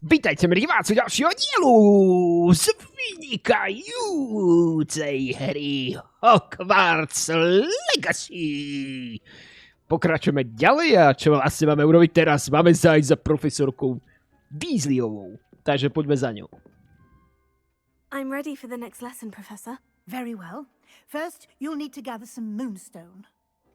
Vítajte mi diváci ďalšieho dielu z vynikajúcej hry Hogwarts Legacy. Pokračujeme ďalej a čo vlastne máme urobiť teraz? Máme zájsť za profesorkou Weasleyovou. Takže poďme za ňou. I'm ready for the next lesson, Professor. Very well. First, you'll need to gather some moonstone.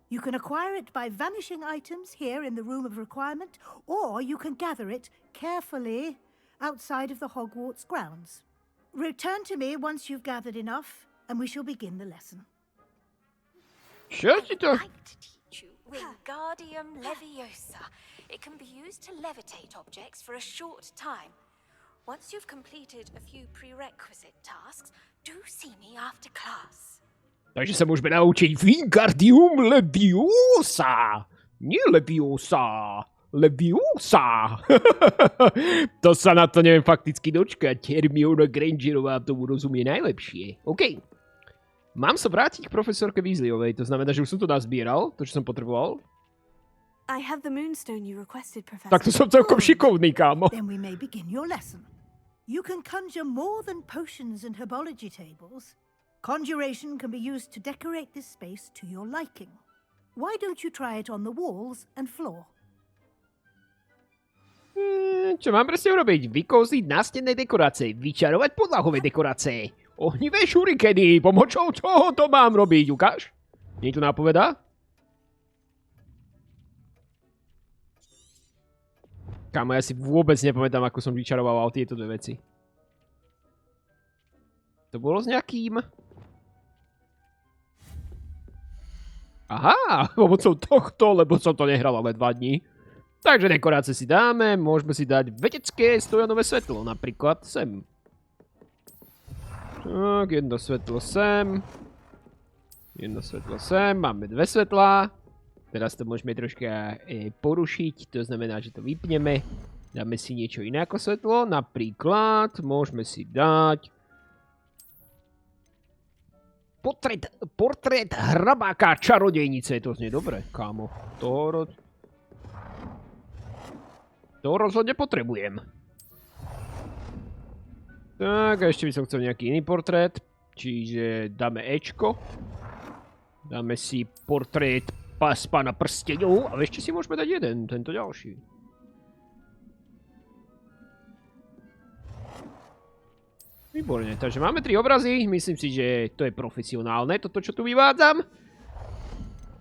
You can acquire it by vanishing items here in the Room of Requirement, or you can gather it carefully outside of the Hogwarts grounds. Return to me once you've gathered enough, and we shall begin the lesson. Čo si to? I'd like to teach you Wingardium Leviosa. It can be used to levitate objects for a short time. Once you've completed a few prerequisite tasks, do see me after class. Takže sa môžeme naučiť Wingardium Leviosa. Nie Leviosa. Leviosa. To sa na to neviem fakticky dočkať. Hermiona Grangerová tomu rozumie najlepšie. OK. Mám sa vrátiť k profesorke Weasleyovej. To znamená, že už som to nazbieral, to, čo som potreboval. I have the moonstone you requested, Professor. Tak to som celkom šikovný, kámo. Then we may begin your lesson. You can conjure more than potions and herbology tables. Conjuration can be used to decorate this space to your liking. Why don't you try it on the walls and floor? Čo mám presne urobiť? Vykouziť nástenné dekorácie, vyčarovať podlahové dekorácie. Ohnivé šurikeny, pomocou čoho to mám robiť, ukáž? Nie tu nápoveda? Kámo, ja si vôbec nepamätám, ako som vyčaroval tieto dve veci. To bolo s nejakým... Aha, pomocou tohto, lebo som to nehral ale 2 dní. Takže dekorácie si dáme, môžeme si dať vedecké stojanové svetlo, napríklad sem. Tak, jedno svetlo sem. Jedno svetlo sem, máme 2 svetlá. Teraz to môžeme troška porušiť, to znamená, že to vypneme. Dáme si niečo iné ako svetlo, napríklad môžeme si dať... Portrét hrabáka čarodejnice. To znie dobre, kámo. To rozhodne potrebujem. Tak, a ešte by som chcel nejaký iný portrét. Čiže dáme Ečko. Dáme si portrét pána prsteňov. A ešte si môžeme dať jeden, tento ďalší. Výborne, takže máme 3 obrazy, myslím si, že to je profesionálne, toto čo tu vyvádzam.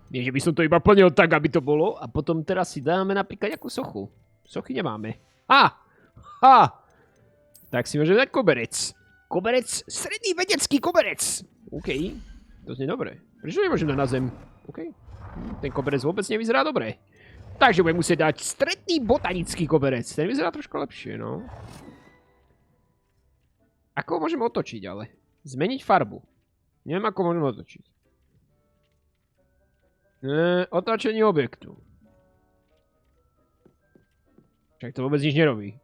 Nie, že by som to iba plnil tak, aby to bolo. A potom teraz si dáme napríklad nejakú sochu. Sochy nemáme. Tak si môžeme dať koberec. Koberec, stredný vedecký koberec. OK, to znie dobre. Prečo nemôžem dať na zem? OK, ten koberec vôbec nevyzerá dobre. Takže budem musieť dať stredný botanický koberec. Ten vyzerá trošku lepšie, no. Ako ho môžem otočiť, ale? Zmeniť farbu. Neviem, ako môžem otočiť. Otáčenie objektu. Však to vôbec nič nerobí.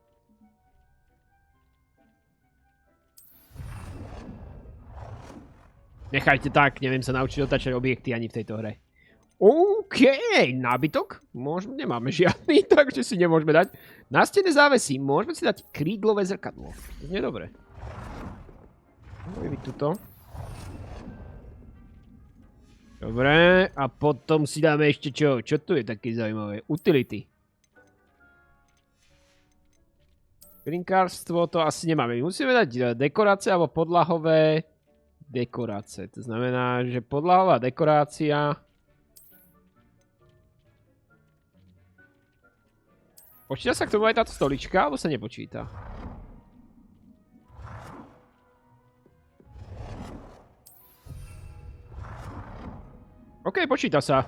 Nechajte tak, neviem sa naučiť otáčať objekty ani v tejto hre. OK, nábytok? Nemáme žiadny, takže si nemôžeme dať. Nástenné závesy, môžeme si dať krídlové zrkadlo. To znie dobre. Môžeme tuto. Dobre, a potom si dáme ešte čo? Čo tu je také zaujímavé? Utility. Grinkárstvo to asi nemáme. Musíme dať dekorácie alebo podlahové dekorácie. To znamená, že podlahová dekorácia... Počíta sa k tomu aj táto stolička, alebo sa nepočíta? OK, počíta sa.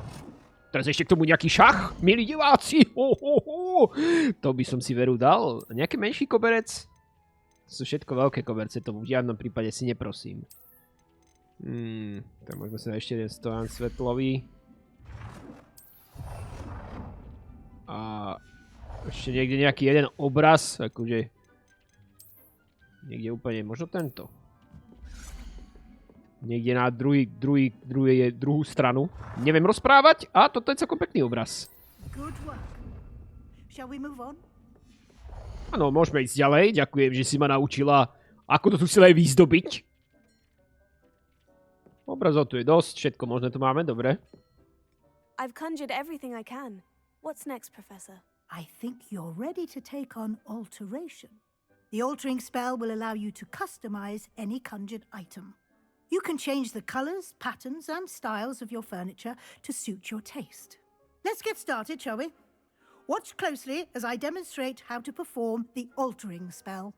Teraz ešte k tomu nejaký šach, milí diváci. To by som si veru dal. Nejaký menší koberec? To sú všetko veľké koberce, tomu v žiadnom prípade si neprosím. Tak môžeme sa dať ešte jeden stojan svetlový. A ešte niekde nejaký jeden obraz, akože... Niekde úplne, možno tento. Niekde na druhú stranu. Neviem rozprávať. A toto je celkom pekný obraz. Good work. Shall we move on? Áno, môžeme ísť ďalej. Ďakujem, že si ma naučila, ako to tu celé vyzdobiť. Obrazov tu je dosť, všetko možné tu máme, dobre. I've conjured everything I can. What's next, Professor? I think you're ready to take on alteration. The altering spell will allow you to customize any conjured item. You can change the colors, patterns, and styles of your furniture to suit your taste. Let's get started, shall we? Watch closely as I demonstrate how to perform the altering spell.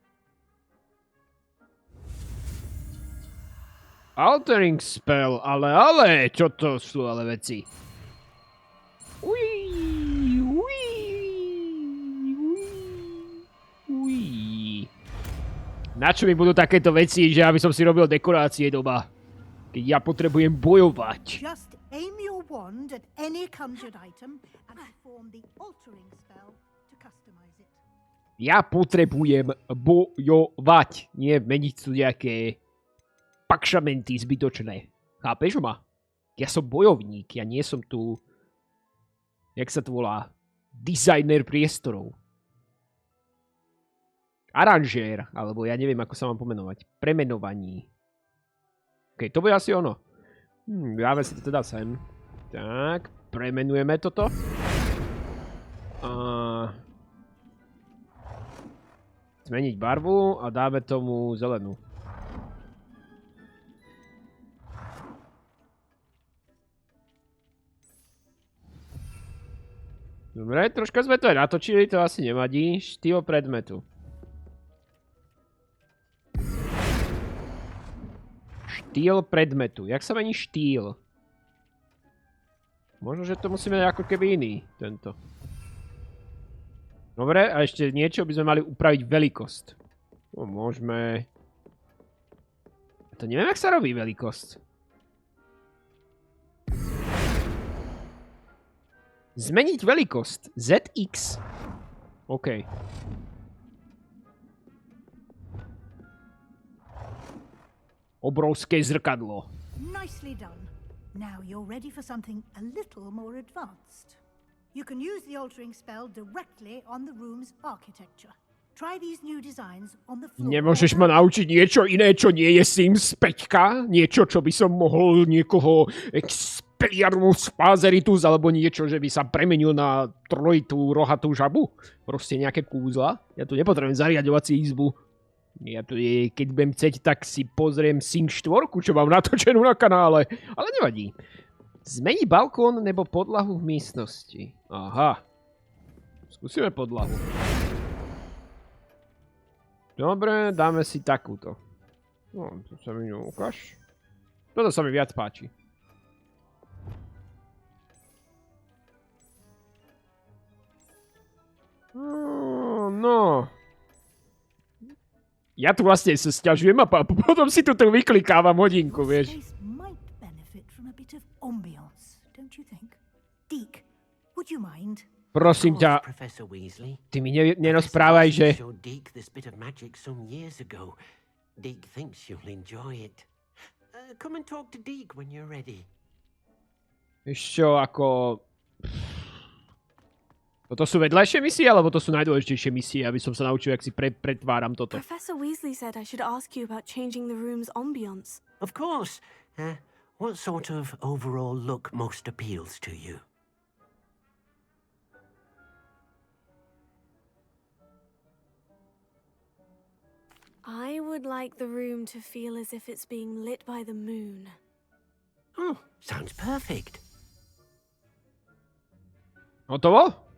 Altering spell, ale, čo to sú ale veci? Na čo mi budú takéto veci, že aby som si robil dekorácie doma? Keď ja potrebujem bojovať. Just aim your wand at any conjured item and perform the altering spell to customize it. Ja potrebujem bojovať, nie meniť tu nejaké pakšamenty zbytočné. Chápeš ma? Ja som bojovník, ja nie som tu, jak sa to volá, dizajner priestorov. Aranžér, alebo ja neviem, ako sa mám pomenovať. Premenovaní. OK, to bude asi ono. Dáme si to teda sem. Tak, premenujeme toto. Zmeniť barvu a dáme tomu zelenú. Dobre, troška sme to aj natočili, to asi nevadí. Štýl predmetu. Štýl predmetu. Jak sa mení štýl? Možno, že to musíme ako keby iný, tento. Dobre, a ešte niečo by sme mali upraviť veľkosť. No, môžeme... To neviem, jak sa robí veľkosť. Zmeniť veľkosť. ZX. OK. Obrovské zrkadlo. Nicely done. Now you're ready for something a little more advanced. You can use the altering spell directly on the room's architecture. Try these new designs on the floor. Nemôžeš ma naučiť niečo iné, čo nie je Sims 5? Niečo, čo by som mohol niekoho Expelliarmus Spazeritus, alebo niečo, že by sa premenil na trojitú rohatú žabu? Proste nejaké kúzla? Ja tu nepotrebujem zariaďovací izbu. Ja tu keď budem chcieť, tak si pozriem Sing 4, čo mám natočenú na kanále. Ale nevadí. Zmeni balkón nebo podlahu v miestnosti. Aha. Skúsime podlahu. Dobre, dáme si takúto. No, to sa mi ukáž. Toto sa mi viac páči. No. Ja tu vlastne sa sťažujem a potom si tu vyklikávam hodinku, vieš. Prosím ťa, ty mi nerozprávaj, že... Vieš čo, ako... Toto sú vedľajšie misie, alebo to sú najdôležitejšie misie, aby som sa naučil, jak si pretváram toto. Professor Weasley said I should ask you about changing the room's ambience. Of course. What sort of overall look most appeals to you? I would like the room to feel as if it's being lit by the moon. Oh, sounds perfect. Hotovo?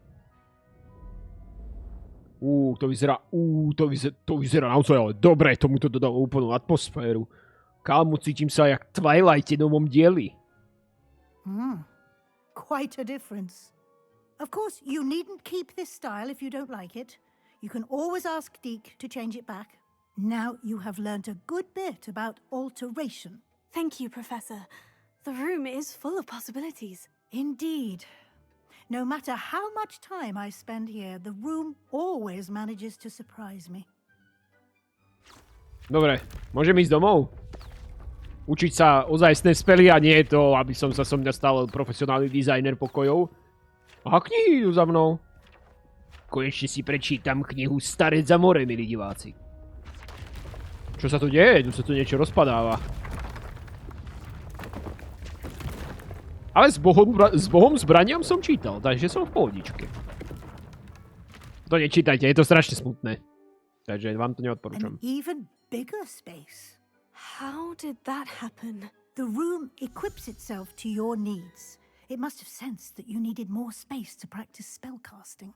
To vyzerá naozaj ale dobre, tomuto dodá úplnú atmosféru. Kámo, cítim sa jak Twilight novom dieli. Quite a difference. Of course, you needn't keep this style if you don't like it. You can always ask Deke to change it back. Now you have learnt a good bit about alteration. Thank you, Professor. The room is full of possibilities. Indeed. No matter how much time I spend here, the room always manages to surprise me. Dobre, môžem ísť domov? Učiť sa ozajstné spely a nie je to, aby som stal profesionálny dizajner pokojov. Aha, knihy idú za mnou. Konečne si prečítam knihu Starec za more, milí diváci. Čo sa tu deje? Tu sa tu niečo rozpadáva. Ale s Bohom zbraniam som čítal, takže som v pohodičke. To nečítajte, je to strašne smutné. Takže vám to neodporúčam. An even bigger space. How did that happen? The room equips itself to your needs. It must have sensed that you needed more space to practice spellcasting.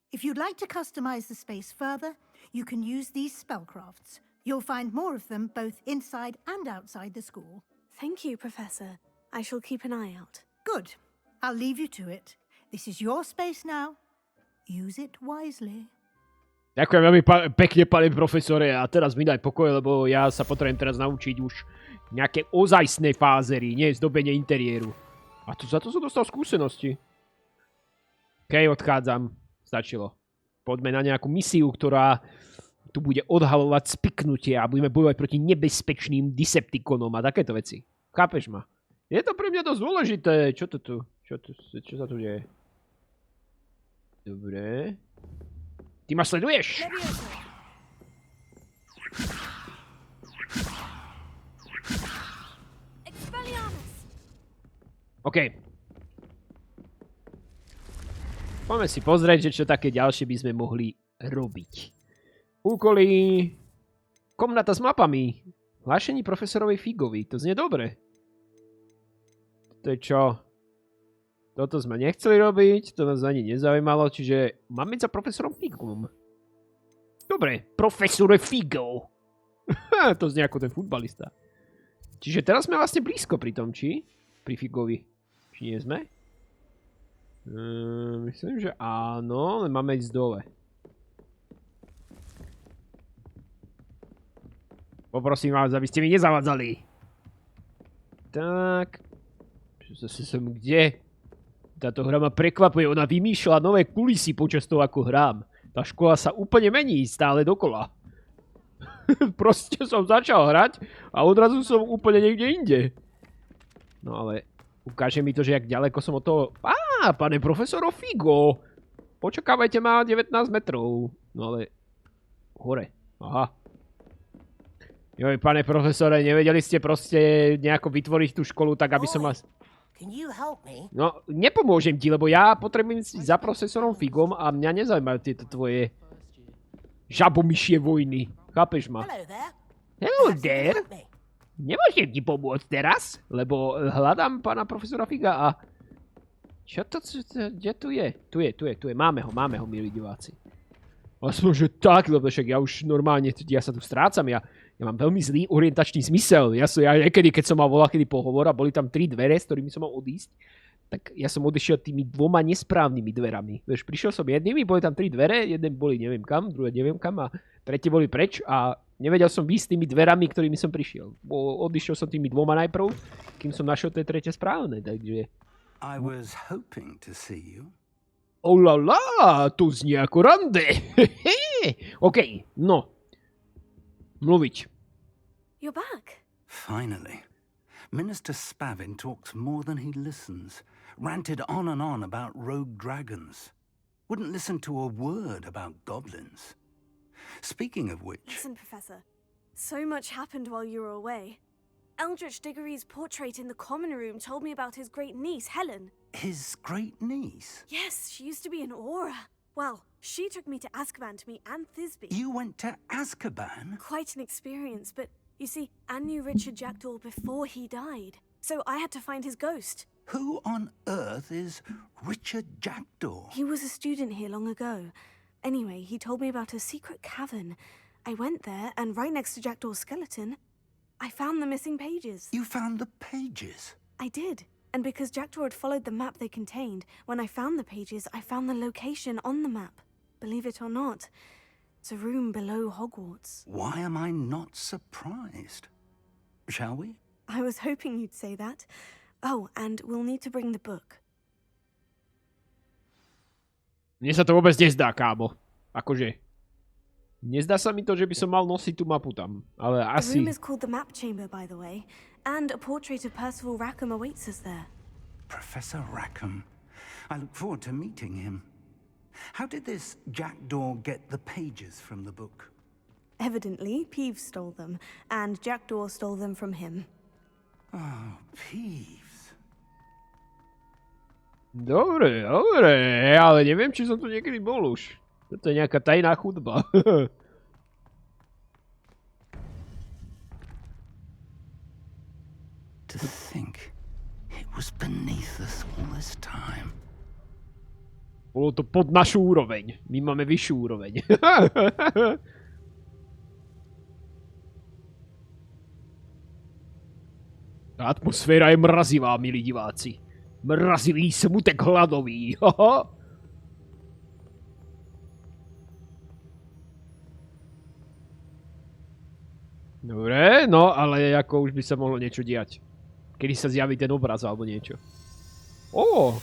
If you'd like to customize the space further, you can use these spellcrafts. You'll find more of them both inside and outside the school. Thank you, Professor. I shall keep an eye out. Good. I'll leave you to it. This is your space now. Use it wisely. Ďakujem veľmi pekne, pane profesore, a teraz mi daj pokoj, lebo ja sa potrebujem teraz naučiť už nejaké ozajstné fázery, nie zdobenie interiéru. A za to som dostal skúsenosti. OK, odchádzam. Stačilo. Poďme na nejakú misiu, ktorá tu bude odhalovať spiknutie a budeme bojovať proti nebezpečným Decepticonom a takéto veci. Chápeš ma? Je to pre mňa dosť dôležité. Čo to tu? Čo sa tu deje? Dobre. Ty ma sleduješ? OK. Poďme si pozrieť, že čo také ďalšie by sme mohli robiť. Úkoly. Komnata s mapami. Hlášení profesorovi Figovi. To znie dobre. To je čo? Toto sme nechceli robiť, to nás ani nezaujímalo, čiže máme za profesorom Figom. Dobre, profesore Figo. To znie ako ten futbalista. Čiže teraz sme vlastne blízko pri tom, či? Pri Figovi. Či nie sme? Myslím, že áno, ale máme ísť dole. Poprosím vás, aby ste mi nezavadzali. Tak. Zase som kde? Táto hra ma prekvapuje, ona vymýšľa nové kulisy počas toho, ako hrám. Tá škola sa úplne mení stále dokola. Proste som začal hrať a odrazu som úplne niekde inde. No ale ukáže mi to, že jak ďaleko som od toho... Pane profesoro Figo! Počakávajte ma 19 metrov. No ale... Hore. Aha. Joj, pane profesore, nevedeli ste proste nejako vytvoriť tú školu tak, aby som vás... No, nepomôžem ti, lebo ja potrebujem si za profesorom Figom a mňa nezaujímajú tieto tvoje žabomyšie vojny. Chápeš ma? Hello there. Nemôžem ti pomôcť teraz, lebo hľadám pána profesora Figa a... Čo to? Kde tu je? Tu je. Máme ho, milí diváci. Aspoň, že tak, lebo však ja už normálne, ja sa tu strácam, ja mám veľmi zlý orientačný zmysel. Ja niekedy, keď som mal voľakedy pohovor a boli tam 3 dvere, s ktorými som mal odísť, tak ja som odišiel tými 2 nesprávnymi dverami. Vieš, prišiel som jednými, boli tam 3 dvere, jeden boli neviem kam, druhé neviem kam a tretie boli preč a nevedel som výjsť tými dverami, ktorými som prišiel. Odišiel som tými 2 najprv, kým som našiel tie tretie správne, takže... I was hoping to see you. Oh la la, to znie ako rande. OK, no. Mluviť. You're back. Finally. Minister Spavin talks more than he listens. Ranted on and on about rogue dragons. Wouldn't listen to a word about goblins. Speaking of which... Listen, Professor. So much happened while you were away. Eldritch Diggory's portrait in the common room told me about his great niece, Helen. His great niece? Yes, she used to be an Aura. Well, she took me to Azkaban to meet Anne Thisbe. You went to Azkaban? Quite an experience, but you see, Anne knew Richard Jackdaw before he died. So I had to find his ghost. Who on earth is Richard Jackdaw? He was a student here long ago. Anyway, he told me about a secret cavern. I went there, and right next to Jackdaw's skeleton, I found the missing pages. You found the pages? I did. And because Jackdaw had followed the map they contained, when I found the pages, I found the location on the map. Believe it or not, it's a room below Hogwarts. Why am I not surprised? Shall we? I was hoping you'd say that. Oh, and we'll need to bring the book. Mne sa to vôbec nezdá, kámo. Akože... Nezdá sa mi to, že by som mal nosiť tú mapu tam, ale asi... The room is called the Map Chamber, by the way, and a portrait of Percival Rackham awaits us there. Professor Rackham. I look forward to meeting him. How did this jackdaw get the pages from the book? Evidently, Peeves stole them, and Jackdaw stole them from him. Oh, Peeves. Dobre, ale neviem, či som tu niekedy bol už. Toto je nejaká tajná chudba. To think it was beneath us all this time. Bolo to pod našu úroveň. My máme vyššiu úroveň. Tá atmosféra je mrazivá, milí diváci. Mrazivý smutek hladový. Dobre, no ale ako už by sa mohlo niečo diať. Kedy sa zjaví ten obraz alebo niečo. Ó!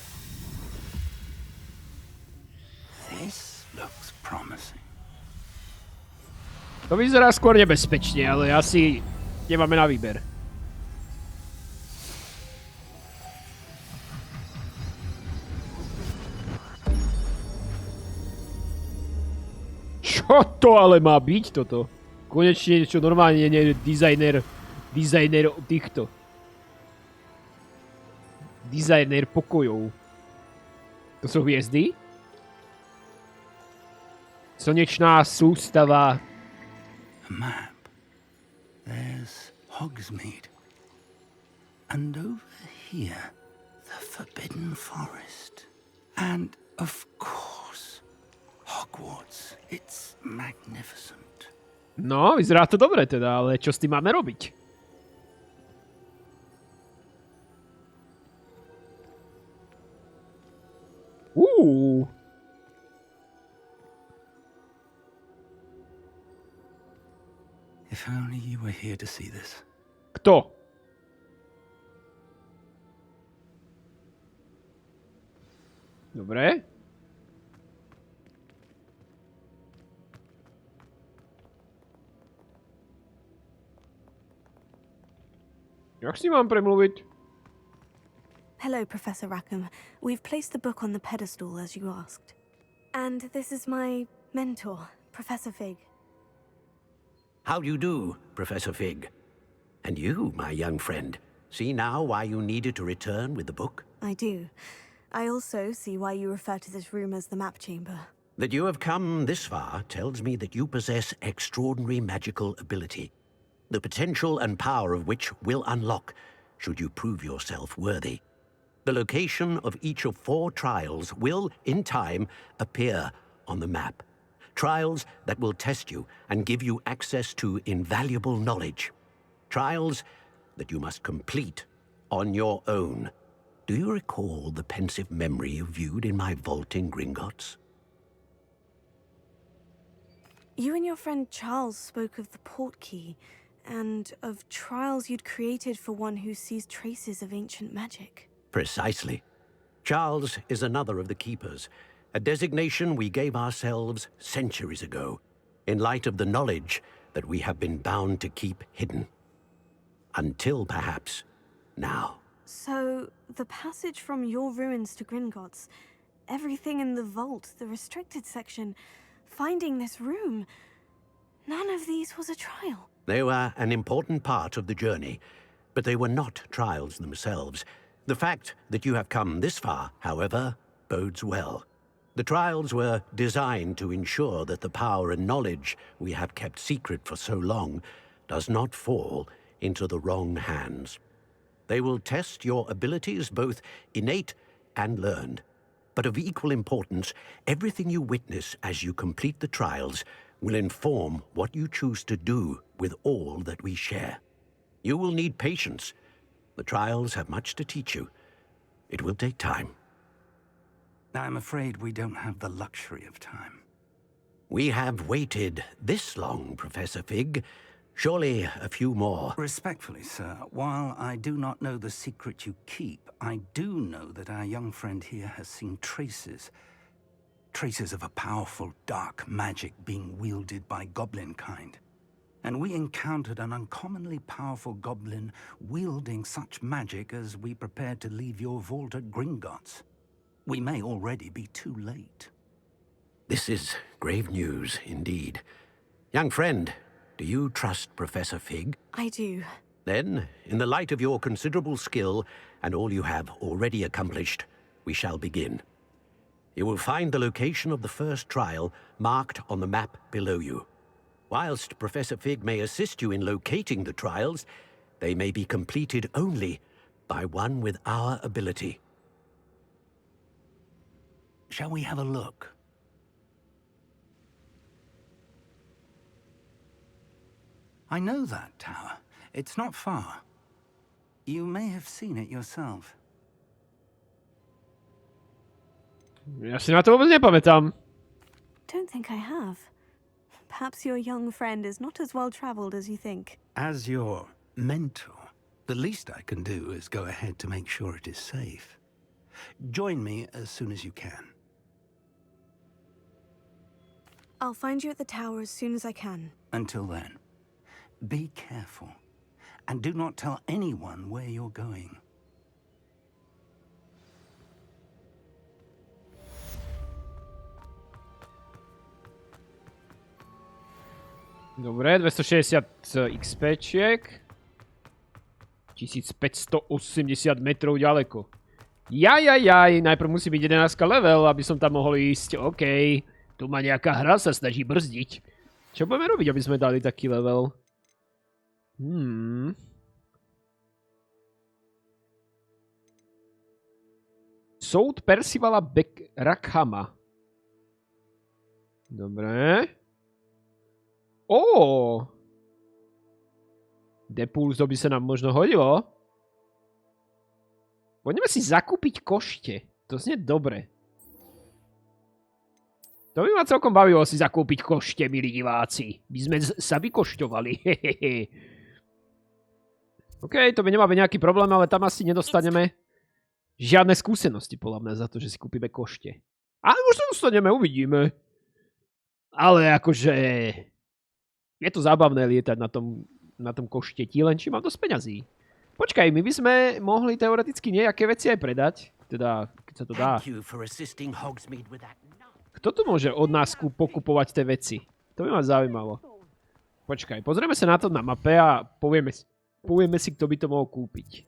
This looks promising. To vyzerá skôr nebezpečne, ale asi nemáme na výber. Čo to ale má byť toto? Konečne niečo normálne, nie dizajner týchto. Dizajner pokojov. To sú hviezdy? Slnečná sústava. A map. There's Hogsmeade. And over here, the Forbidden Forest. And, of course, Hogwarts. It's magnificent. No, vyzerá to dobre teda, ale čo s tým máme robiť? If only you were here to see this. Kto? Dobre. Jak si mám premluviť? Hello, Professor Rackham. We've placed the book on the pedestal as you asked. And this is my mentor, Professor Fig. How do you do, Professor Fig? And you, my young friend, see now why you needed to return with the book? I do. I also see why you refer to this room as the map chamber. That you have come this far tells me that you possess extraordinary magical ability, the potential and power of which will unlock should you prove yourself worthy. The location of each of 4 trials will, in time, appear on the map. Trials that will test you and give you access to invaluable knowledge. Trials that you must complete on your own. Do you recall the pensive memory you viewed in my vault in Gringotts? You and your friend Charles spoke of the portkey, and of trials you'd created for one who sees traces of ancient magic. Precisely. Charles is another of the Keepers, a designation we gave ourselves centuries ago, in light of the knowledge that we have been bound to keep hidden. Until, perhaps, now. So, the passage from your ruins to Gringotts, everything in the vault, the restricted section, finding this room, none of these was a trial. They were an important part of the journey, but they were not trials themselves. The fact that you have come this far, however, bodes well. The trials were designed to ensure that the power and knowledge we have kept secret for so long does not fall into the wrong hands. They will test your abilities, both innate and learned. But of equal importance, everything you witness as you complete the trials will inform what you choose to do with all that we share. You will need patience. The trials have much to teach you. It will take time. I'm afraid we don't have the luxury of time. We have waited this long, Professor Fig. Surely a few more. Respectfully, sir, while I do not know the secret you keep, I do know that our young friend here has seen traces of a powerful dark magic being wielded by goblin kind. And we encountered an uncommonly powerful goblin wielding such magic as we prepared to leave your vault at Gringotts. We may already be too late. This is grave news indeed. Young friend, do you trust Professor Fig? I do. Then, in the light of your considerable skill and all you have already accomplished, we shall begin. You will find the location of the first trial marked on the map below you. Whilst Professor Fig may assist you in locating the trials, they may be completed only by one with our ability. Shall we have a look? I know that tower. It's not far. You may have seen it yourself. Ja si na to vôbec nepamätám. Don't think I have. Perhaps your young friend is not as well traveled as you think. As your mentor, the least I can do is go ahead to make sure it is safe. Join me as soon as you can. I'll find you at the tower as soon as I can. Until then, be careful. And do not tell anyone where you're going. Dobre, 260 XPčiek. 1580 metrov ďaleko. Jaj, najprv musí byť 11 level, aby som tam mohol ísť. OK, tu ma nejaká hra sa snaží brzdiť. Čo budeme robiť, aby sme dali taký level? Soud Percivala Rakhama. Dobre. Depulso by sa nám možno hodilo. Poďme si zakúpiť košte. To znie dobre. To by ma celkom bavilo si zakúpiť košte, milí diváci. By sme sa vykošťovali. OK, to by nemal byť nejaký problém, ale tam asi nedostaneme žiadne skúsenosti, podľa mňa, za to, že si kúpime košte. Ale možno dostaneme, uvidíme. Ale akože... Je to zábavné lietať na tom košteti, len či mám dosť peňazí. Počkaj, my by sme mohli teoreticky nejaké veci aj predať. Teda, keď sa to dá. Kto tu môže od nás pokupovať tie veci? To by ma zaujímalo. Počkaj, pozrieme sa na to na mape a povieme si, kto by to mohol kúpiť.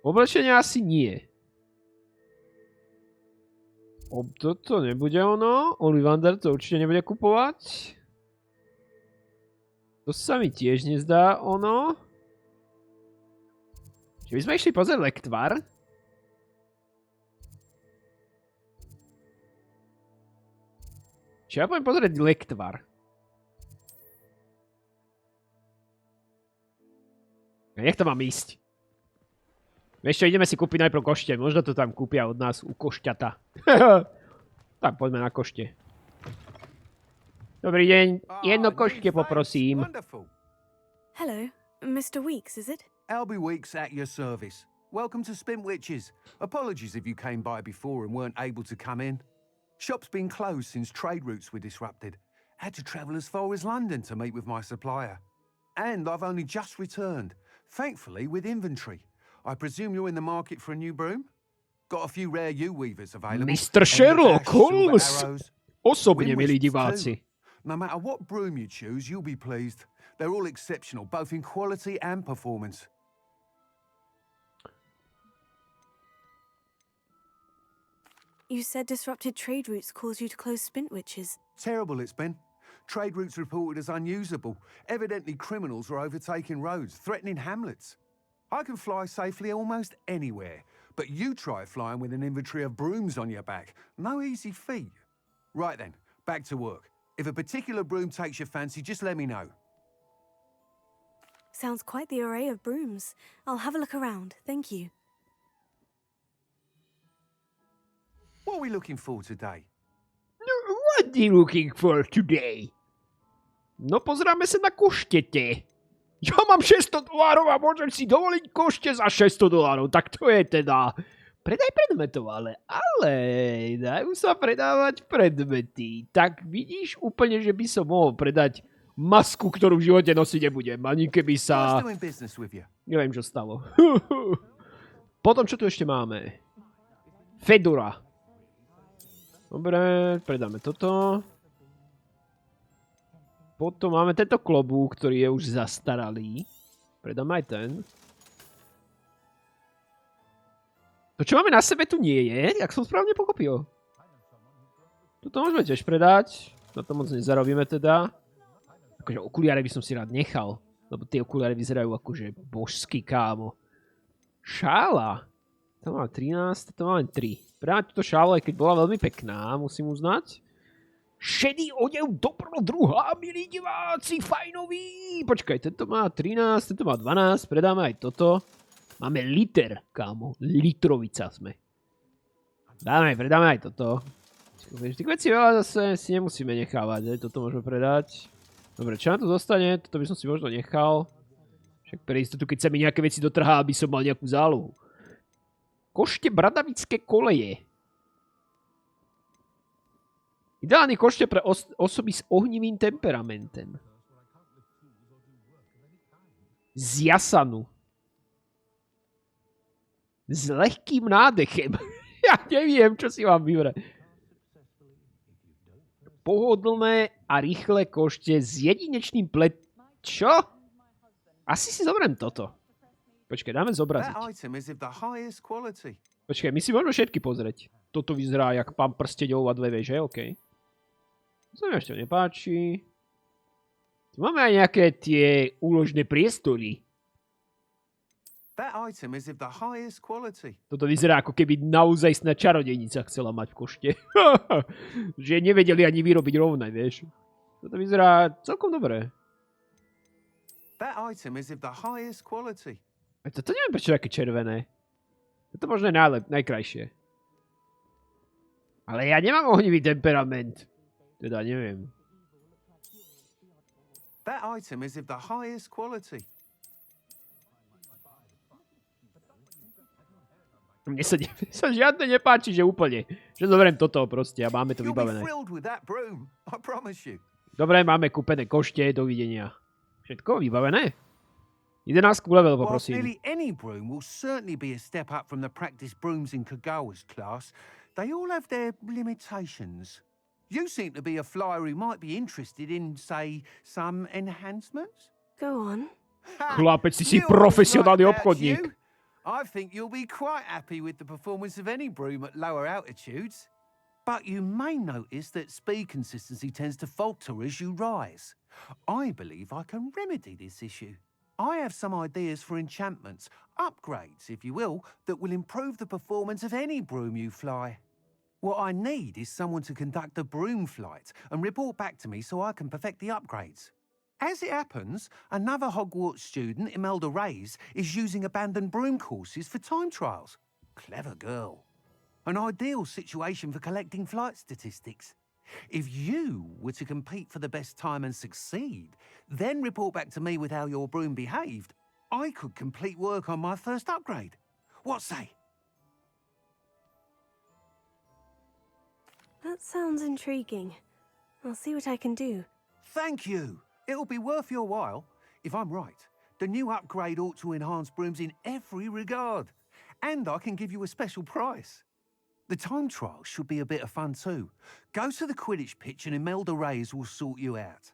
Oblečenia asi nie. Toto nebude ono. Ollivander to určite nebude kupovať. To sa mi tiež nezdá ono. Čiže by sme išli pozrieť lektvar. Čiže ja poviem pozrieť lektvar. Nech to mám ísť. Vieš čo, ideme si kúpiť najprv košte. Možno to tam kúpia od nás u košťata. Tak poďme na košte. Dobrý deň. Jedno košte poprosím. Hello, Mr. Weeks, is it? Albie Weeks at your service. Welcome to Spintwitches. Apologies if you came by before and weren't able to come in. Shop's been closed since trade routes were disrupted. Had to travel as far as London to meet with my supplier. And I've only just returned, thankfully with inventory. I presume you're in the market for a new broom? Got a few rare U-weavers available. Mr. Sherlock Holmes! Osobne, milí diváci. No matter what broom you choose, you'll be pleased. They're all exceptional, both in quality and performance. You said disrupted trade routes caused you to close Spintwitches. Terrible it's been. Trade routes reported as unusable. Evidently criminals were overtaking roads, threatening hamlets. I can fly safely almost anywhere, but you try flying with an inventory of brooms on your back. No easy feat. Right then, back to work. If a particular broom takes your fancy, just let me know. Sounds quite the array of brooms. I'll have a look around, thank you. What are we looking for today? What are you looking for today? No pozeráme sa na koštete. Ja mám $600 a môžem si dovoliť košte za $600. Tak to je teda... Predaj predmetov, ale dajú sa predávať predmety. Tak vidíš úplne, že by som mohol predať masku, ktorú v živote nosiť nebudem. Ani keby sa... Neviem, čo stalo. Potom, čo tu ešte máme? Fedora. Dobre, predáme toto. Potom máme tento klobúk, ktorý je už zastaralý. Predáme aj ten. To, čo máme na sebe, tu nie je, jak som správne pochopil. Toto môžeme tiež predať. Na to moc nezarobíme teda. Akože okuliare by som si rád nechal. Lebo tie okuliare vyzerajú akože božský, kámo. Šála. To máme 13, to máme 3. Práve túto šálu, aj keď bola veľmi pekná, musím uznať. Šedý odev dobrodruha, milí diváci, fajnový. Počkaj, tento má 13, tento má 12, predáme aj toto. Máme liter, kámo. Litrovica sme. Predáme aj toto. Tých vecí veľa zase si nemusíme nechávať, toto môžeme predať. Dobre, čo nám tu zostane? Toto by som si možno nechal. Však pre istotu, keď sa mi nejaké veci dotrhá, aby som mal nejakú zálohu. Košte bradavické koleje. Ideálne košte pre osoby s ohnivým temperamentem. Z jasanu. S lehkým nádechem. Ja neviem, čo si mám vybrať. Pohodlné a rýchle košte s jedinečným Čo? Asi si zoberiem toto. Počkaj, dáme zobraziť. Počkaj, my si môžeme všetky pozrieť. Toto vyzerá jak pán prsteňov a 2 veže, okej. To sa mi ešte nepáči. Tu máme aj nejaké tie úložné priestory. Toto vyzerá ako keby naozajstná čarodejnica chcela mať v košte. Že nevedeli ani vyrobiť rovné, vieš. Toto vyzerá celkom dobre. A toto neviem prečo také červené. Toto možno je najkrajšie. Ale ja nemám ohnivý temperament. Teda neviem. Mne sa žiadne nepáči, že úplne. Že zoberiem toto proste a máme to vybavené. Dobre, máme kúpené košte, dovidenia. Všetko vybavené? 11 level poprosím. Nearly any broom will certainly be a step up from the practice brooms in Kagawa's class. They all have their limitations. You seem to be a flyer who might be interested in, say, some enhancements? Go on. Chlapec, si profesionálny obchodník. I think you'll be quite happy with the performance of any broom at lower altitudes. But you may notice that speed consistency tends to falter as you rise. I believe I can remedy this issue. I have some ideas for enchantments, upgrades, if you will, that will improve the performance of any broom you fly. What I need is someone to conduct a broom flight and report back to me so I can perfect the upgrades. As it happens, another Hogwarts student, Imelda Reyes, is using abandoned broom courses for time trials. Clever girl. An ideal situation for collecting flight statistics. If you were to compete for the best time and succeed, then report back to me with how your broom behaved, I could complete work on my first upgrade. What say? That sounds intriguing. I'll see what I can do. Thank you. It'll be worth your while. If I'm right, the new upgrade ought to enhance brooms in every regard. And I can give you a special price. The time trial should be a bit of fun too. Go to the Quidditch pitch and Imelda Reyes will sort you out.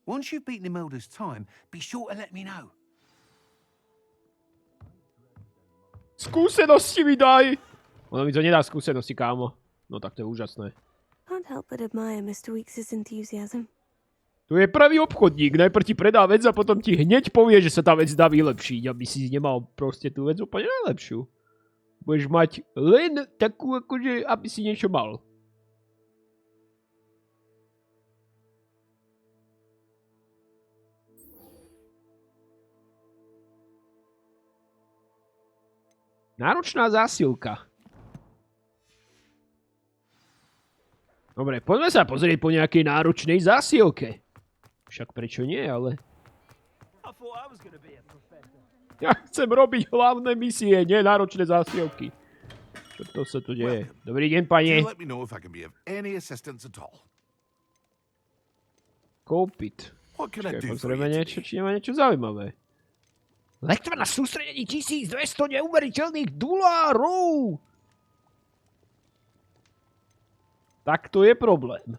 Once you've beaten Imelda's time, be sure to let me know. Skúsenosti mi daj! Ono mi to nedá skúsenosti, kámo. No tak to je úžasné. Can't help but admire Mr. Weeks' enthusiasm. Tu je pravý obchodník. Najprv ti predá vec a potom ti hneď povie, že sa tá vec dá vylepšiť, aby si nemal proste tú vec úplne najlepšiu. Budeš mať len takú, akože, aby si niečo mal. Náročná zásielka. Dobre, poďme sa pozrieť po nejakej náročnej zásielke. Však prečo nie, ale... Ja chcem robiť hlavné misie, nie náročné zásielky. Čo to sa tu deje? Dobrý deň, pane. Kúpiť. Počkaj, pozrieme niečo, či nemá niečo zaujímavé. Lektor na sústredení 1200 neuveriteľných dolárov! Tak to je problém.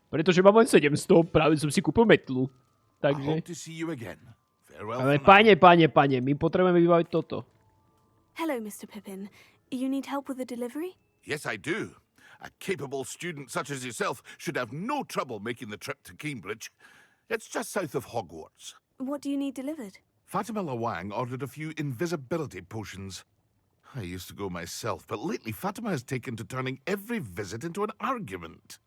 Pretože mám len 700, práve som si kúpil metlu. Takže... Ale pane, my potrebujeme vybaviť toto. Hello, Mr. Pippin. You need help with a delivery? Yes, I do. A capable student such as yourself should have no trouble making the trip to Cambridge. It's just south of Hogwarts. What do you need delivered? Fatima Lawang ordered a few invisibility potions. I used to go myself, but lately Fatima has taken to turning every visit into an argument.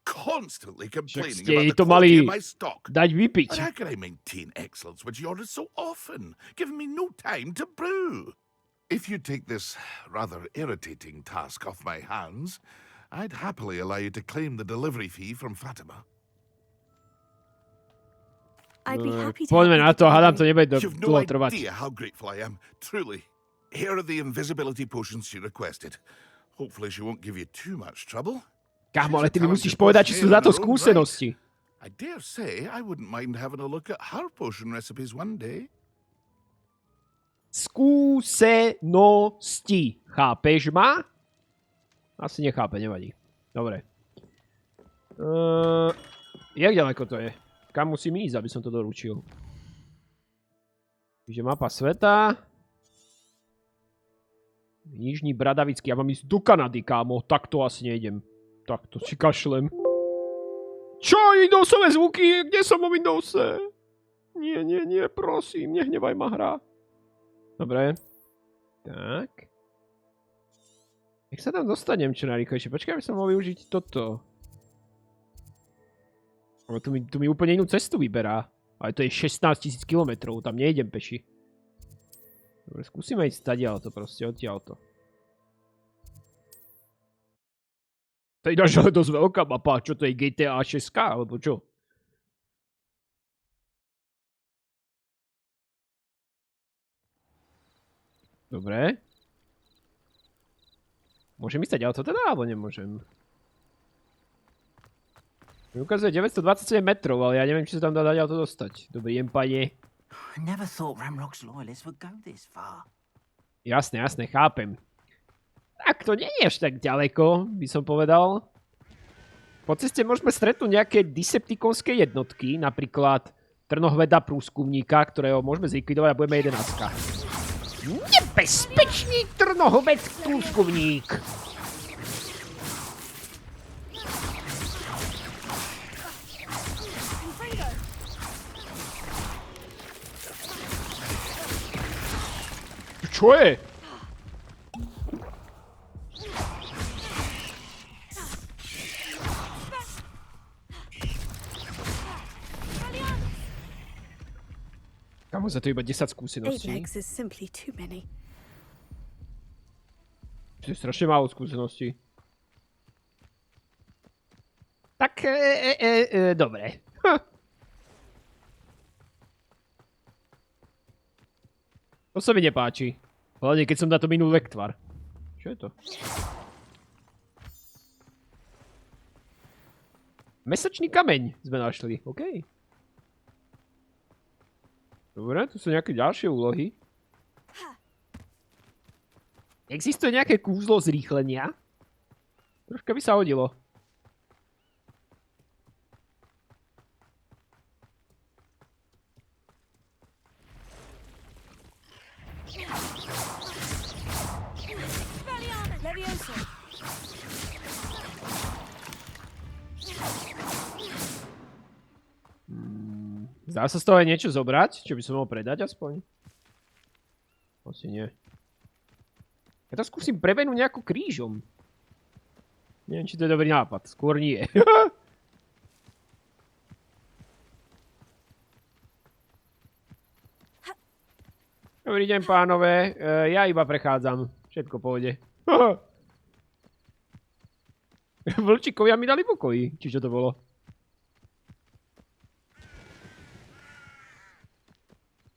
Constantly complaining about the quality of my stock. Dať vypiť. But how can I maintain excellence when she orders so often, giving me no time to brew? If you take this rather irritating task off my hands, I'd happily allow you to claim the delivery fee from Fatima. I'd be happy to Poďme help na with to, the hádam to delivery. nebude You've no dlho trvať. idea how grateful I am, truly. Here are the invisibility potions she requested. Hopefully she won't give you too much trouble. Kámo, ale ty mi musíš povedať, či sú za to skúsenosti. I dare say I wouldn't mind having a look at her potion recipes one day. Skúsenosti. Chápeš ma? Asi nechápe, nevadí. Dobre. Jak ďaleko to je? Kam musím ísť, aby som to doručil? Čiže mapa sveta. Nižný Bradavický. Ja mám ísť do Kanady, kámo. Tak to asi nejdem. Tak to si kašlem. Čo? Windowsové zvuky? Kde som o Windowse? Nie, prosím. Nehnevaj ma hra. Dobre. Tak. Jak sa tam dostanem čo najrýchlejšie? Počkaj, aby som mohol využiť toto. Ale tu mi úplne inú cestu vyberá. Ale to je 16 000 kilometrov, tam nejdem peši. Dobre, skúsime ísť stadiaľto proste, odtiaľto. To je ináč dosť veľká mapa, čo to je GTA 6, alebo čo? Dobre. Môžem ísť stadiaľto teda, alebo nemôžem? Mi ukazuje 927 metrov, ale ja neviem, či sa tam dá ďalto dostať. Dobrý deň, pane. Jasné, chápem. Tak to nie je až tak ďaleko, by som povedal. Po ceste môžeme stretnúť nejaké deceptikonské jednotky, napríklad trnohveda prúskumníka, ktorého môžeme zlikvidovať a budeme 11. Nebezpečný trnohved prúskumník! Čo je? Kamo, za to iba 10 skúseností. Apex is simply too many. To je strašne málo skúseností. Tak, dobre. To sa mi nepáči. Hlavne, keď som na to minul vektvar. Čo je to? Mesačný kameň sme našli, OK. Dobre, tu sú nejaké ďalšie úlohy. Existuje nejaké kúzlo zrýchlenia? Troška by sa hodilo. Zdá sa z toho aj niečo zobrať? Čo by som mohol predať aspoň? Asi nie. Ja to skúsim prebenúť nejako krížom. Neviem, či to je dobrý nápad. Skôr nie. Dobrý deň, pánové. Ja iba prechádzam. Všetko pôjde. Vlčikovia mi dali pokoji. Či čo to bolo?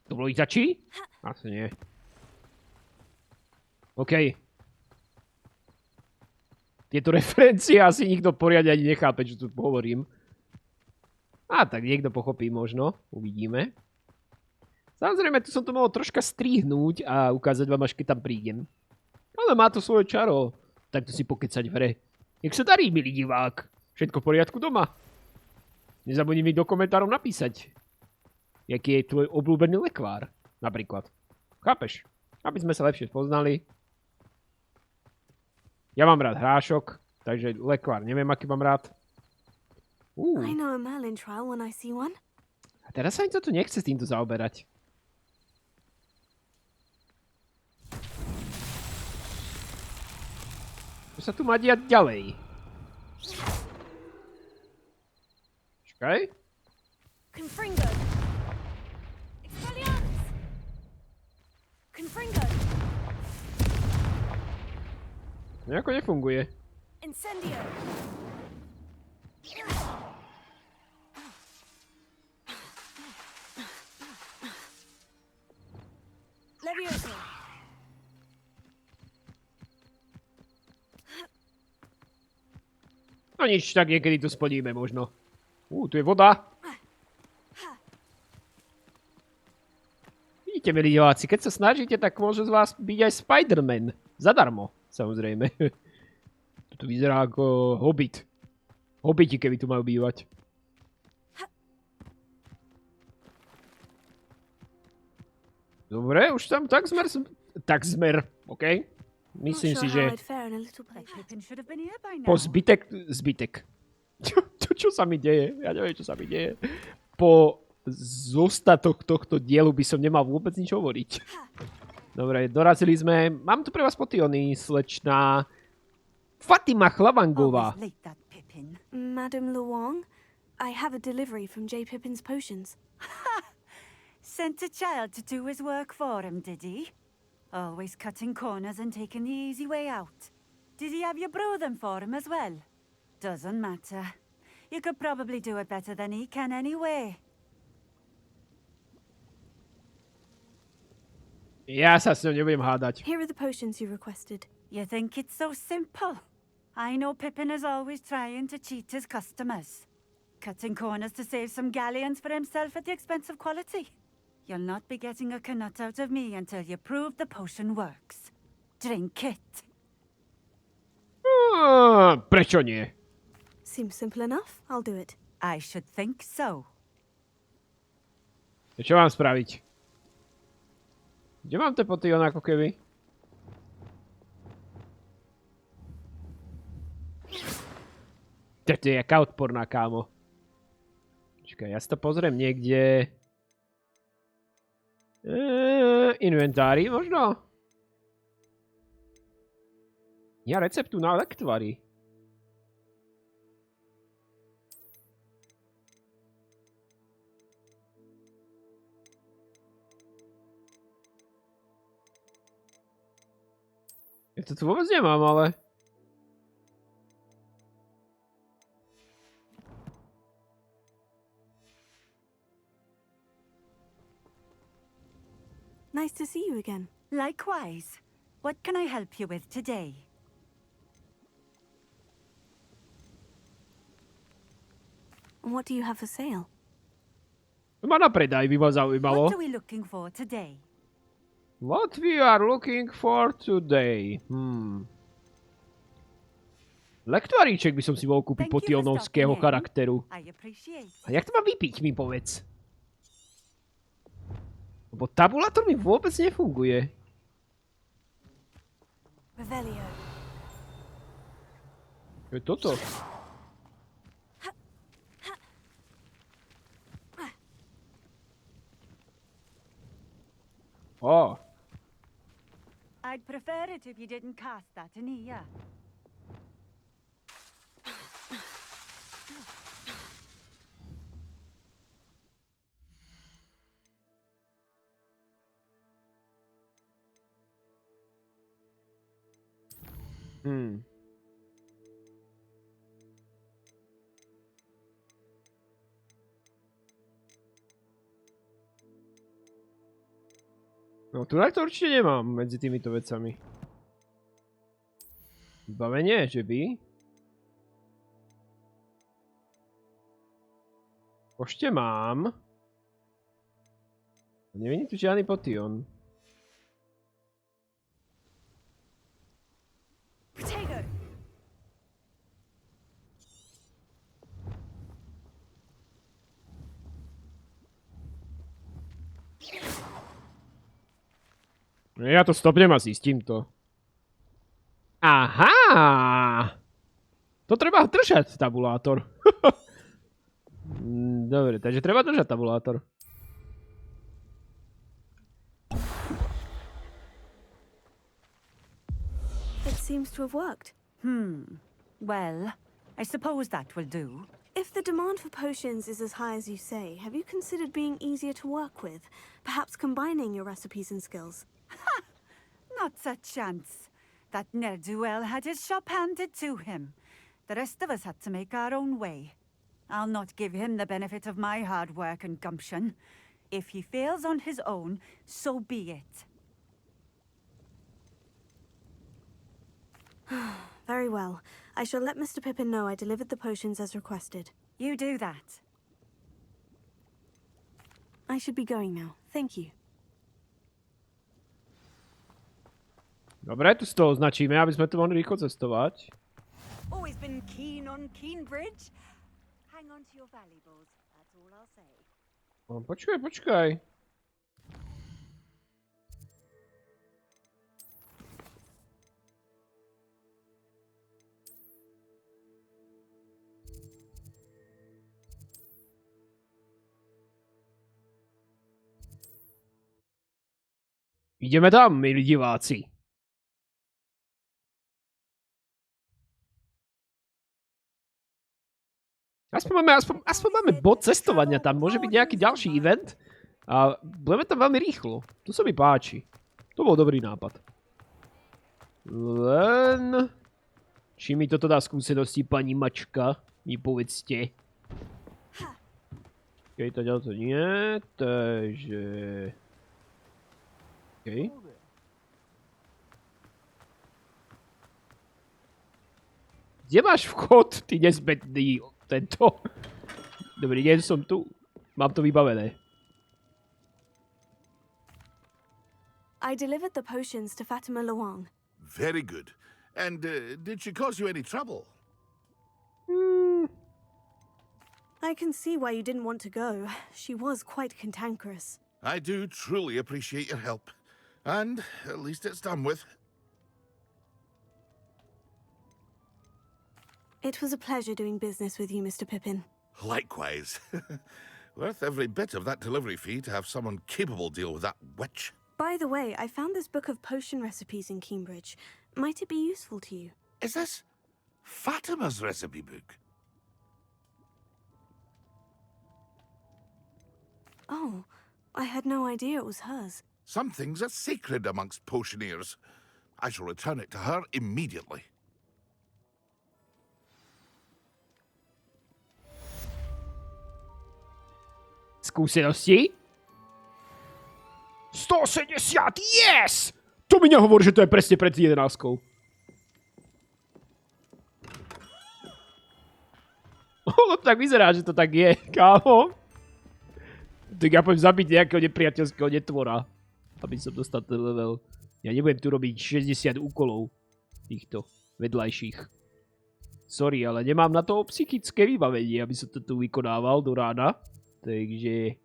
To bolo Itači? Asi nie. OK. Tieto referencie asi nikto poriadne ani nechápe, čo tu hovorím. Tak niekto pochopí možno. Uvidíme. Samozrejme, tu som to mohol troška strihnúť a ukázať vám, až keď tam prídem. Ale má to svoje čaro. Takto si pokecať v hre. Jak sa darí, milý divák? Všetko v poriadku doma? Nezabudni mi do komentárov napísať, jaký je tvoj obľúbený lekvár, napríklad. Chápeš? Aby sme sa lepšie poznali. Ja mám rád hrášok, takže lekvár neviem, aký mám rád. I know a Merlin trial when I see one. A teraz sa mi to tu nechce s týmto zaoberať. Čo sa tu má diať ďalej? Čakaj. Confringo. Expelliarmus. Confringo. Nejako nefunguje. Incendio. Levioso. No nič, tak niekedy to splníme možno. Tu je voda. Vidíte, milí diváci, keď sa snažíte, tak môže z vás byť aj Spider-Man. Zadarmo, samozrejme. Toto vyzerá ako Hobbit. Hobbiti, keby tu majú bývať. Dobre, už tam takzmer, okej? Myslím si, že po zbytek. Čo sa mi deje? Ja neviem, čo sa mi deje. Po zostatok tohto dielu by som nemal vôbec nič hovoriť. Dobre, dorazili sme. Mám tu pre vás potiony, slečná Fatima Chlavangová. Madame Luong, I have a delivery from J. Pippin's potions. Sent a child to do his work for him, did he? Always cutting corners and taking the easy way out. Did he have you brew them for him as well? Doesn't matter. You could probably do it better than he can anyway. Ja sa s ňou nebudem hádať. Here are the potions you requested. You think it's so simple? I know Pippin is always trying to cheat his customers. Cutting corners to save some galleons for himself at the expense of quality. You'll not be getting a canut out of me until you prove the potion works. Drink it. Prečo nie? Seems simple enough. I'll do it. I should think so. Čo mám spraviť? Kde mám ten potion ako keby? To je jaká odporná, kámo. Počkaj, ja si to pozriem niekde. Inventári možno? Ja receptu na lektvary. Ja to tu vôbec nemám, ale... Nice to see you again. Likewise. What can I help you with today? What do you have for sale? Má na predaj, by ma zaujímalo. What are we looking for today? What we are looking for today? Lektvaríček by som si mohol kúpiť potionovského charakteru. A jak to mám vypiť, mi povedz? Lebo tabulátor mi vôbec nefunguje. Revelio. Čo je toto? Oh. I'd prefer it if you didn't cast that in here. No tu to určite nemám medzi týmito vecami. Vybavenie, že by? Pošte mám. Nevidím tu žiadny potion. Ja to stopnem asi s týmto. Aha! To treba držať, tabulátor. Dobre, takže treba držať tabulátor. It seems to have worked. Well, I suppose that will do. If the demand for potions is as high as you say, have you considered being easier to work with? Perhaps combining your recipes and skills? Not a chance. That ne'er-do-well had his shop handed to him. The rest of us had to make our own way. I'll not give him the benefit of my hard work and gumption. If he fails on his own, so be it. Very well. I shall let Mr. Pippin know I delivered the potions as requested. You do that. I should be going now. Thank you. Dobre, tu z toho označíme, aby sme tu mohli rýchlo cestovať. Always been keen on Keenbridge. Hang on to your valuables, that's all I'll say. Počkaj. Ideme tam, milí diváci. Aspoň máme bod cestovania tam. Môže byť nejaký ďalší event. A budeme tam veľmi rýchlo. To sa mi páči. To bol dobrý nápad. Len... Či mi toto dá skúsenosti, pani mačka? Mi povedzte. Okej, to ďalej to nie. Takže... Okej. Kde máš vchod, ty nezbedný tento? Dobrý deň, som tu. Mám to vybavené. I delivered the potions to Fatima Luang. Very good. And did she cause you any trouble? I can see why you didn't want to go. She was quite cantankerous. I do truly appreciate your help. And at least it's done with. It was a pleasure doing business with you, Mr. Pippin. Likewise. Worth every bit of that delivery fee to have someone capable deal with that witch. By the way, I found this book of potion recipes in Cambridge. Might it be useful to you? Is this Fatima's recipe book? Oh, I had no idea it was hers. Some things are sacred amongst potioneers. I shall return it to her immediately. Skúsenosti? 170, yes! To mi nehovorí, že to je presne pred 11. Ono tak vyzerá, že to tak je, kámo. Tak ja poviem zabiť nejakého nepriateľského netvora, aby som dostal ten level. Ja nebudem tu robiť 60 úkolov týchto vedľajších. Sorry, ale nemám na to psychické vybavenie, aby som to tu vykonával do rána. Takže...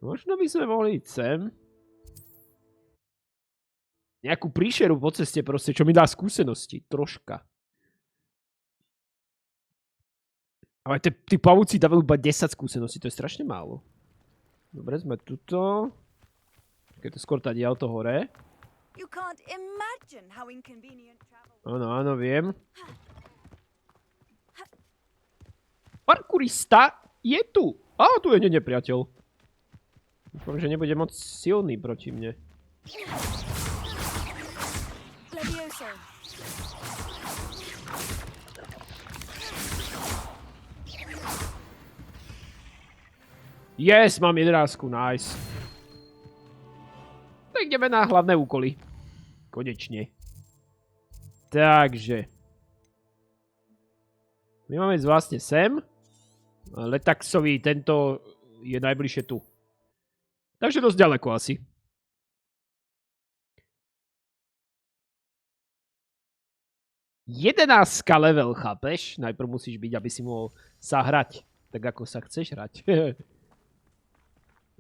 Možno by sme mohli ísť sem. Nejakú príšeru po ceste proste, čo mi dá skúsenosti. Troška. Ale tí pavúci dávajú iba 10 skúseností, to je strašne málo. Dobre, sme tuto. Keď to skôr tady auto hore. Áno, viem. Parkourista je tu. Á, tu je nepriateľ. Dúfam, že nebude moc silný proti mne. Yes, mám 11, nice. Tak ideme na hlavné úkoly. Konečne. Takže. My máme ísť vlastne sem. Letaxový, tento je najbližšie tu. Takže dosť ďaleko asi. Jedenáctka level, chápeš? Najprv musíš byť, aby si mohol sa hrať. Tak ako sa chceš hrať.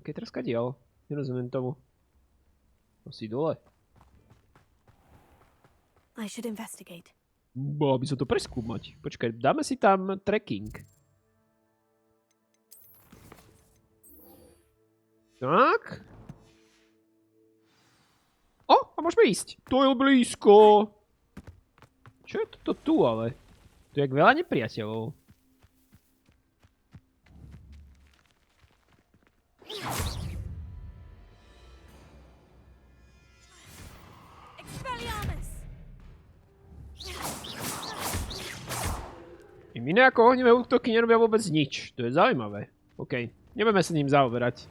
Ok, teraz kadiaľ? Nerozumiem tomu. Asi dole. I should investigate. Bolo by som to preskúmať. Počkaj, dáme si tam trekking. Tak. O, a môžeme ísť. To je blízko. Čo je toto tu ale? Tu je jak veľa nepriateľov. Im iné ako ohnivé útoky nerobia vôbec nič. To je zaujímavé. OK, nebudeme sa ním zaoberať.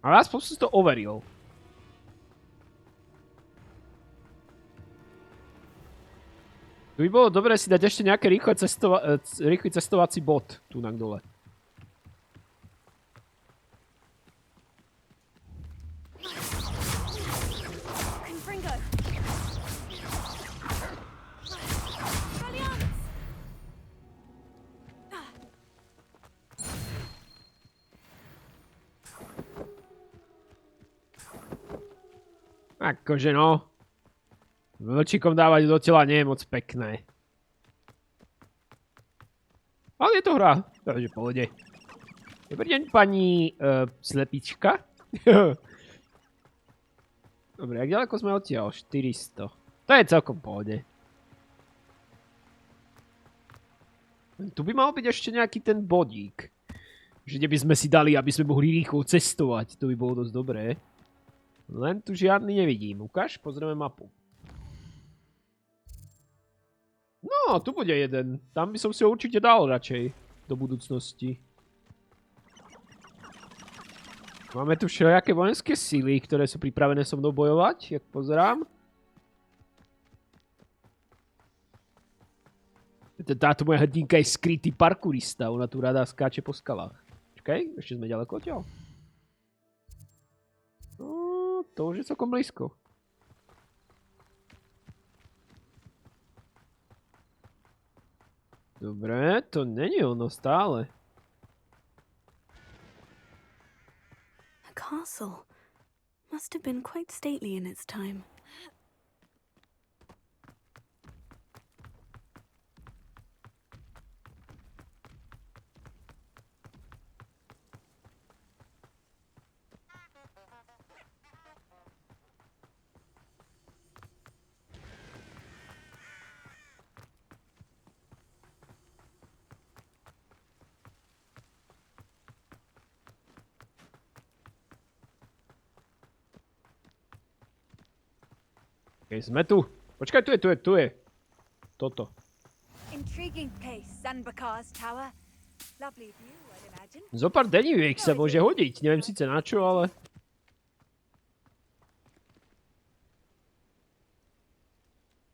Ale aspoň som si to overil. Tu by bolo dobré si dať ešte nejaký rýchly cestovací bod tu na dole. Akože no. Vlčíkom dávať do tela nie je moc pekné. Ale je to hra. Takže pohode. Dobrý deň, pani slepička. Dobre, jak ďaleko sme odtiaľ? 400. To je celkom pohode. Tu by mal byť ešte nejaký ten bodík. Že kde by sme si dali, aby sme mohli rýchlo cestovať. To by bolo dosť dobré. Len tu žiadny nevidím. Ukáž, pozrieme mapu. No, tu bude jeden. Tam by som si ho určite dal radšej. Do budúcnosti. Máme tu všelijaké vojenské síly, ktoré sú pripravené so mnou bojovať, jak pozerám. Táto moja hrdinka je skrytý parkourista. Ona tu rada skáče po skalách. Čakaj, ešte sme ďaleko odtiaľ. To už je celkom blízko. Dobre, to není ono stále. A castle. Must have been quite stately in its time. Okay, sme tu. Počkaj, tu je. Toto. Intriguing place, Zanbakar's tower. Lovely view, I'd imagine. Zopár deniviek sa môže hodiť. Neviem síce na čo, ale...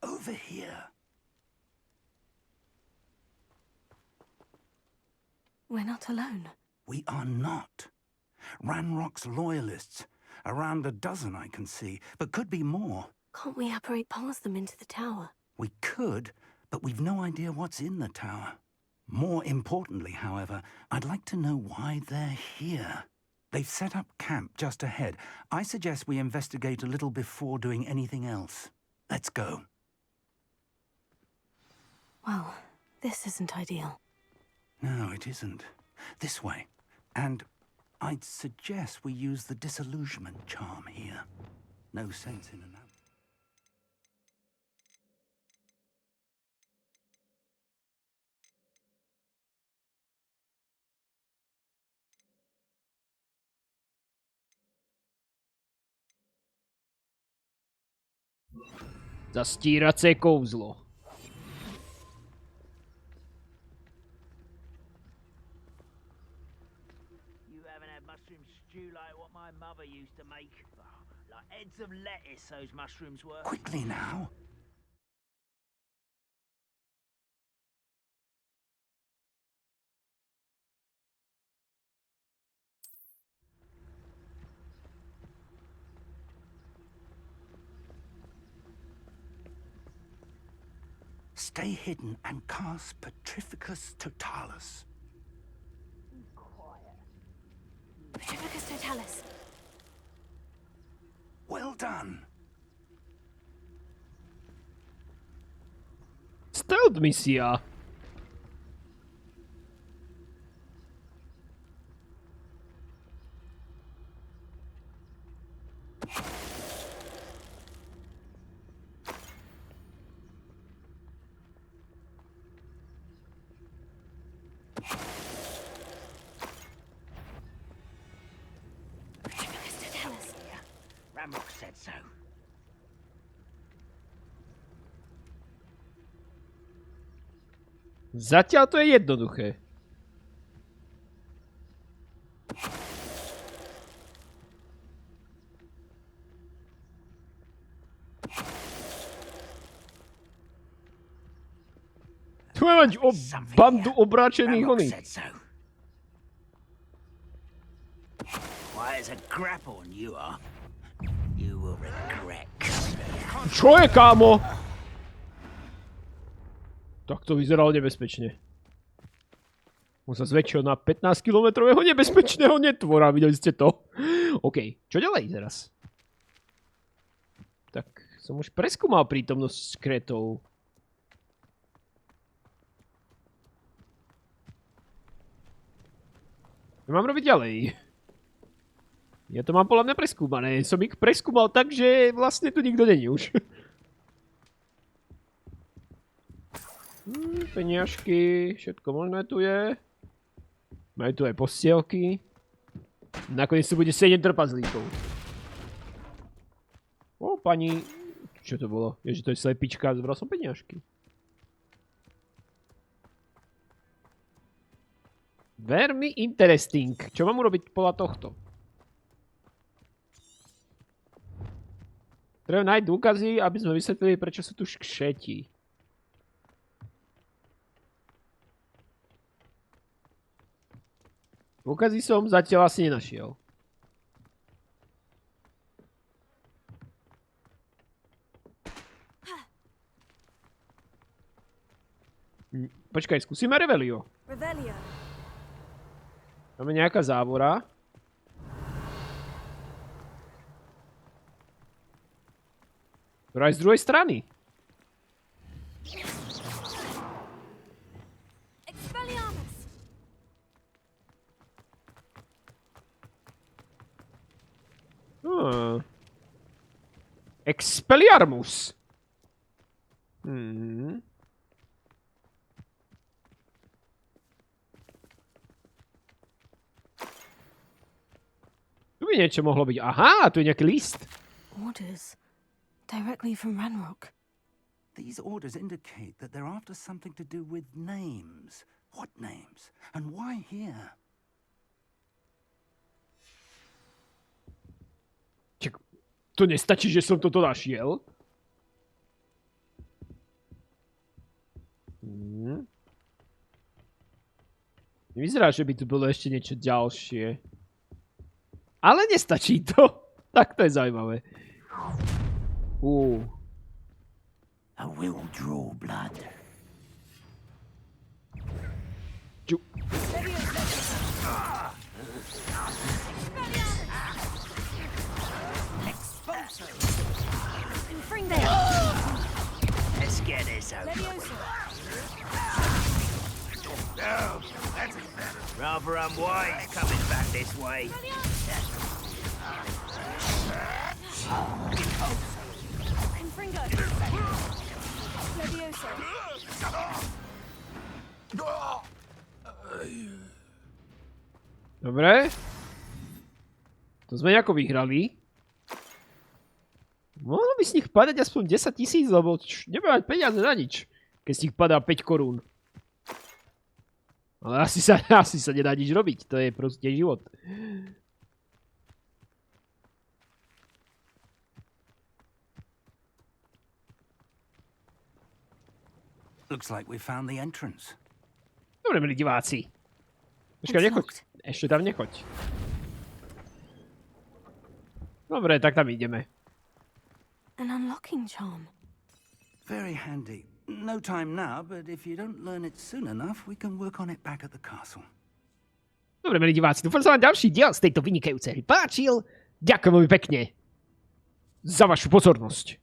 Over here. We're not alone. We are not. Ranrock's loyalists. Around a dozen I can see, but could be more. Can't we apparate past them into the tower? We could, but we've no idea what's in the tower. More importantly, however, I'd like to know why they're here. They've set up camp just ahead. I suggest we investigate a little before doing anything else. Let's go. Well, this isn't ideal. No, it isn't. This way. And I'd suggest we use the disillusionment charm here. No sense in an... Zastíracie kouzlo. You haven't had mushroom stew like what my mother used to make. Like heads of lettuce, those mushrooms were. Quickly now. Stay hidden and cast Petrificus Totalis. Petrificus Totalis. Well done. Stealth misia. Ramrock said so. Zatiaľ to je jednoduché. Tu máme mať bandu obráčených Ramrock oných. said so. Quiet as a grapple, you are. You will regret coming. Čo je, kámo? Tak to vyzeralo nebezpečne. On sa zväčšil na 15-kilometrového nebezpečného netvora, videli ste to? OK, čo ďalej teraz? Tak som už preskúmal prítomnosť skretov. Čo mám robiť ďalej? Ja to mám podľa mňa preskúmané. Som ich preskúmal tak, že vlastne tu nikto není už. Peniažky, všetko možné tu je. Majú tu aj postielky. Nakoniec tu bude 7 trpazlíkov. O, pani... Čo to bolo? Ježe, to je slepička, zbral som peniažky. Veľmi interesting. Čo mám urobiť podľa tohto? Treba nájsť dôkazy, aby sme vysvetlili, prečo sú tu škšeti. Dôkazy som zatiaľ asi nenašiel. Počkaj, skúsime Revelio. Revelio. Máme nejaká závora. Ktorá je z druhej strany. Expelliarmus. Expelliarmus. Tu by niečo mohlo byť. Aha, tu je nejaký list. Orders. Directly from Ranrock. These orders indicate that they're after something to do with names. What names? And why here? To nestačí, že som toto našiel. Nevyzerá, že by tu bolo ešte niečo ďalšie. Ale nestačí to. Tak to je zaujímavé. I will draw blood. Ču. Let's get this over with. No, that's better. Rather unwise coming back this way. Confringo. Levioso. Dobre. To sme nejako vyhrali. Mohlo by z nich padať aspoň 10 000, lebo nebudem mať peniaze na nič, keď z nich padá 5 korún. Ale asi sa nedá nič robiť, to je proste život. Looks like we found the entrance. Dobre, milí diváci. Počkaj, nechoď. Ešte tam nechoď. Dobre, tak tam ideme. An unlocking charm. Very handy. No time now, but if you don't learn it soon enough, we can work on it back at the castle. Dobre, milí diváci, dúfam, sa vám ďalší diel z tejto vynikajúcej hry páčil. Ďakujem veľmi pekne. za vašu pozornosť.